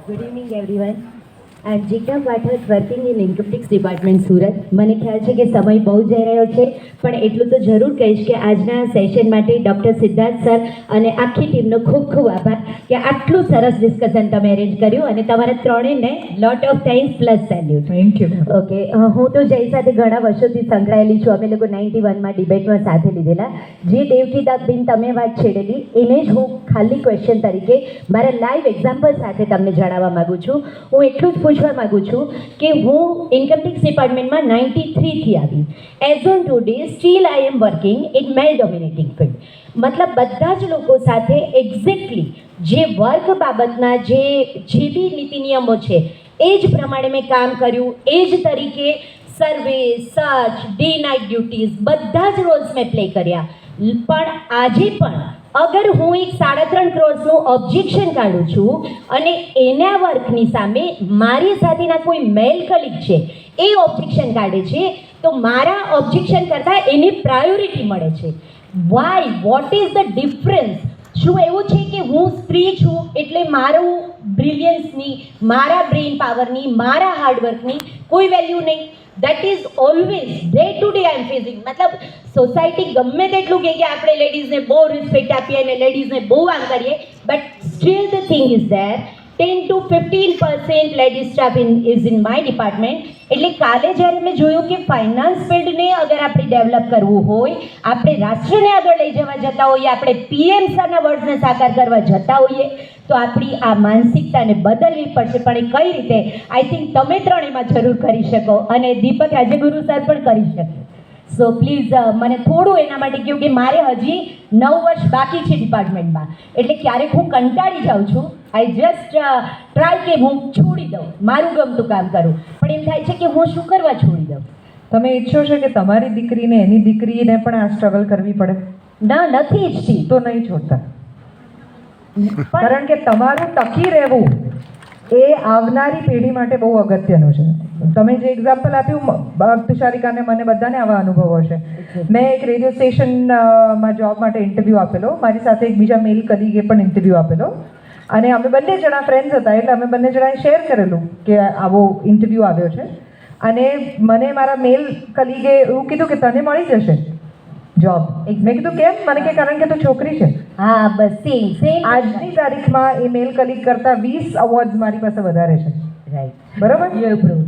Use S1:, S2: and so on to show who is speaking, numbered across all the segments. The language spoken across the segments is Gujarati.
S1: Good evening, everyone. I am Jigna Pathak, working in Income Tax Department, Surat. મને ખ્યાલ છે કે સમય બહુ જઈ રહ્યો છે, પણ એટલું તો જરૂર કહીશ કે આજના સેશન માટે ડૉક્ટર સિદ્ધાર્થ સર અને આખી ટીમનો ખૂબ ખૂબ આભાર કે આટલું સરસ ડિસ્કશન તમે અરેન્જ કર્યું, અને તમારા ત્રણેયને lot of thanks plus salute.
S2: Thank you.
S1: Okay, હું તો જય સાથે ઘણા વર્ષોથી સંકળાયેલી છું. અમે લોકો 91માં ડિબેટમાં સાથે લીધેલા. જે દેવકીદાબેન તમે વાત છેડેલી એને જ હું ખાલી ક્વેશ્ચન તરીકે મારા લાઈવ એક્ઝામ્પલ સાથે તમને જણાવવા માગું છું. હું એટલું જ પૂછવા માગું છું કે હું ઇન્કમ ટેક્સ ડિપાર્ટમેન્ટમાં 93થી આવી. As on today still I am working in male dominating field. મતલબ બધા જ લોકો સાથે એક્ઝેક્ટલી જે વર્ક બાબતના જે બી નીતિ નિયમો છે એ જ પ્રમાણે મેં કામ કર્યું. એ જ તરીકે સર્વે, સર્ચ, ડે નાઇટ ડ્યુટીઝ બધા જ રોલ્સ મેં પ્લે કર્યા. પણ આજે પણ અગર હું એક 3.5 કરોડનું ઓબ્જેક્શન કાઢું છું અને એના વર્કની સામે મારી સાથેના કોઈ મેલ કલીગ છે એ ઓબ્જેક્શન કાઢે છે, તો મારા ઓબ્જેક્શન કરતાં એને પ્રાયોરિટી મળે છે. Why? What is the difference? શું એવું છે કે હું સ્ત્રી છું એટલે મારું બ્રિલિયન્સની, મારા બ્રેઇન પાવરની, મારા હાર્ડવર્કની કોઈ વેલ્યુ નહીં? That is always day to day I am facing. મતલબ સોસાયટી ગમે તેટલું કહે કે આપણે લેડીઝને બહુ રિસ્પેક્ટ આપીએ અને લેડીઝને બહુ આમ કરીએ, but still the thing is there 10 to 15% ladies staff is in my department. એટલે કાલે જ્યારે મેં જોયું કે ફાઇનાન્સ ફિલ્ડને અગર આપણે ડેવલપ કરવું હોય, આપણે રાષ્ટ્રને આગળ લઈ જવા જતા હોઈએ, આપણે પીએમ સરના વર્ડ્સને સાકાર કરવા જતા હોઈએ, તો આપણી આ માનસિકતાને બદલવી પડશે. પણ એ કઈ રીતે? આઈ થિંક તમે ત્રણ એમાં જરૂર કરી શકો, અને દીપક રાજ્યગુરુ સર પણ કરી શકે. સો પ્લીઝ મને થોડું એના માટે કહ્યું કે મારે હજી 9 વર્ષ બાકી છે ડિપાર્ટમેન્ટમાં. એટલે ક્યારેક હું કંટાળી જાઉં છું. આઈ જસ્ટ ટ્રાય કે હું છોડી દઉં, મારું ગમતું કામ કરું, પણ એમ થાય છે કે હું શું કરવા છોડી દઉં.
S2: તમે ઈચ્છો છો કે તમારી દીકરીને એની દીકરીને પણ આ સ્ટ્રગલ કરવી પડે?
S1: ના, નથી ઈચ્છતી.
S2: તો નહીં છોડતા. કારણ કે તમારું ટકી રહેવું એ આવનારી પેઢી માટે બહુ અગત્યનું છે. તમે જે એક્ઝામ્પલ આપ્યું, તુષારિકાને, મને બધાને આવા અનુભવો છે. મેં એક રેડિયો સ્ટેશનમાં જોબ માટે ઇન્ટરવ્યૂ આપેલો. મારી સાથે એક બીજા મેલ કલીગે પણ ઇન્ટરવ્યૂ આપેલો, અને અમે બંને જણા ફ્રેન્ડ્સ હતા, એટલે અમે બંને જણાએ શેર કરેલું કે આવો ઇન્ટરવ્યૂ આવ્યો છે. અને મને મારા મેલ કલીગે એવું કીધું કે તને મળી જશે જોબ. મેં કીધું કેમ? મને કે કારણ કે તું છોકરી છે.
S1: હા, બસ સેમ.
S2: આજની તારીખમાં એ મેલ કલીગ કરતાં 20 અવોર્ડ્સ મારી પાસે વધારે છે.
S1: રાઈટ.
S2: બરાબર?
S1: You have prove.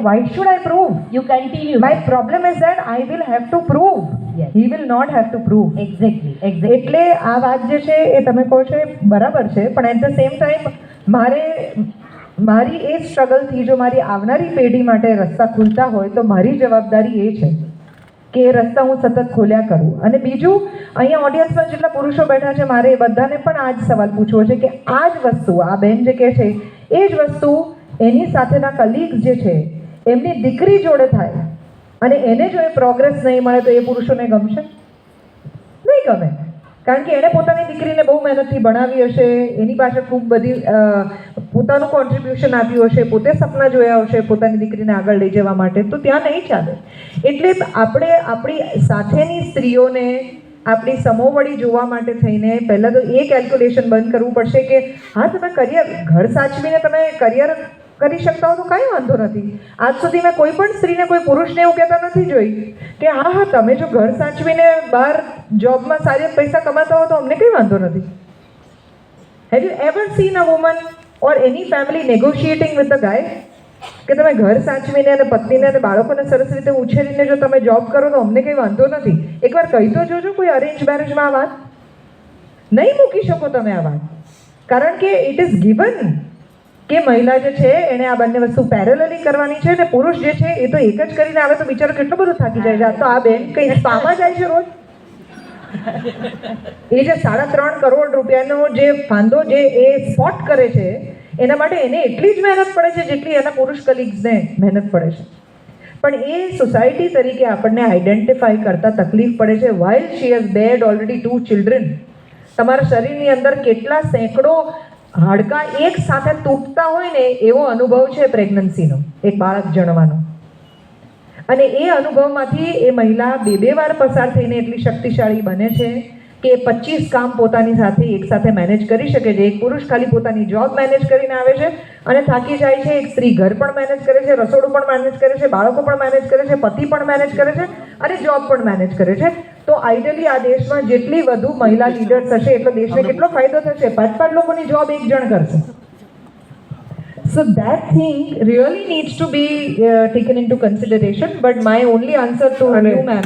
S2: Why should I prove?
S1: You continue.
S2: My problem is that I will have to prove.
S1: Yes.
S2: He will not have to prove.
S1: Exactly.
S2: એટલે આ વાત જે છે એ તમે કહો છો એ બરાબર છે, પણ એટ ધ સેમ ટાઈમ મારી એ સ્ટ્રગલથી જો મારી આવનારી પેઢી માટે રસ્તા ખુલતા હોય તો મારી જવાબદારી એ છે કે એ રસ્તા હું સતત ખોલ્યા કરું. અને બીજું, અહીંયા ઓડિયન્સમાં જેટલા પુરુષો બેઠા છે, મારે એ બધાને પણ આ જ સવાલ પૂછવો છે કે આ જ વસ્તુ, આ બેન જે કહે છે એ જ વસ્તુ એની સાથેના કલીગ્સ જે છે એમની દીકરી જોડે થાય, અને એને જો એ પ્રોગ્રેસ નહીં મળે તો એ પુરુષોને ગમશે? નહીં ગમે. કારણ કે એણે પોતાની દીકરીને બહુ મહેનતથી ભણાવી હશે, એની પાછળ ખૂબ બધી પોતાનું કોન્ટ્રીબ્યુશન આપ્યું હશે, પોતે સપના જોયા હશે પોતાની દીકરીને આગળ લઈ જવા માટે, તો ત્યાં નહીં ચાલે. એટલે આપણે આપણી સાથેની સ્ત્રીઓને આપણી સમોવડી જોવા માટે થઈને પહેલાં તો એ કેલ્ક્યુલેશન બંધ કરવું પડશે કે હા, તમે ઘર સાચવીને તમે કરિયર કરી શકતા હો તો કાંઈ વાંધો નથી. આજ સુધી મેં કોઈ પણ સ્ત્રીને, કોઈ પુરુષને એવું કહેતા નથી જોઈ કે હા તમે જો ઘર સાચવીને બહાર જોબમાં સારી પૈસા કમાતા હો તો અમને કંઈ વાંધો નથી. Have you ever seen a woman or any family negotiating with the guy કે તમે ઘર સાચવીને અને પત્નીને અને બાળકોને સરસ રીતે ઉછેરીને જો તમે જોબ કરો તો અમને કંઈ વાંધો નથી? એકવાર કહી તો જોજો કોઈ અરેન્જ મેરેજમાં આ વાત. નહીં મૂકી શકો તમે આ વાત, કારણ કે ઇટ ઇઝ ગિવન કે મહિલા જે છે એણે આ બંને વસ્તુ પેરેલલી કરવાની છે, અને પુરુષ જે છે એ તો એક જ કરીને આવે તો બિચારો કેટલો બધો થાકી જાય છે. આ તો આ બેન કંઈ સ્પામાં જાય છે રોજ. એ જે 3.5 કરોડ રૂપિયાનો જે ફાંદો જે એ સ્પોટ કરે છે એના માટે એને એટલી જ મહેનત પડે છે જેટલી એના પુરુષ કલીગ્સને મહેનત પડે છે. પણ એ સોસાયટી તરીકે આપણને આઈડેન્ટિફાઈ કરતા તકલીફ પડે છે. While she has had already 2 children. તમારા શરીરની અંદર કેટલા સેંકડો હાડકાં એક સાથે તૂટતા હોય ને એવો અનુભવ છે પ્રેગ્નન્સીનો, એક બાળક જણવાનો. અને એ અનુભવમાંથી એ મહિલા 2 વાર પસાર થઈને એટલી શક્તિશાળી બને છે કે 25 કામ પોતાની સાથે એક સાથે મેનેજ કરી શકે છે. એક પુરુષ ખાલી પોતાની જોબ મેનેજ કરીને આવે છે અને થાકી જાય છે, એક સ્ત્રી ઘર પણ મેનેજ કરે છે, રસોડું પણ મેનેજ કરે છે, બાળકો પણ મેનેજ કરે છે, પતિ પણ મેનેજ કરે છે અને જોબ પણ મેનેજ કરે છે. તો આઈડિયલી આ દેશમાં જેટલી વધુ મહિલા લીડર્સ હશે એટલો દેશને કેટલો ફાયદો થશે. 5 લોકોની જોબ એક જણ કરશે. So that thing really needs to be taken into consideration. But my only answer to you, ma'am,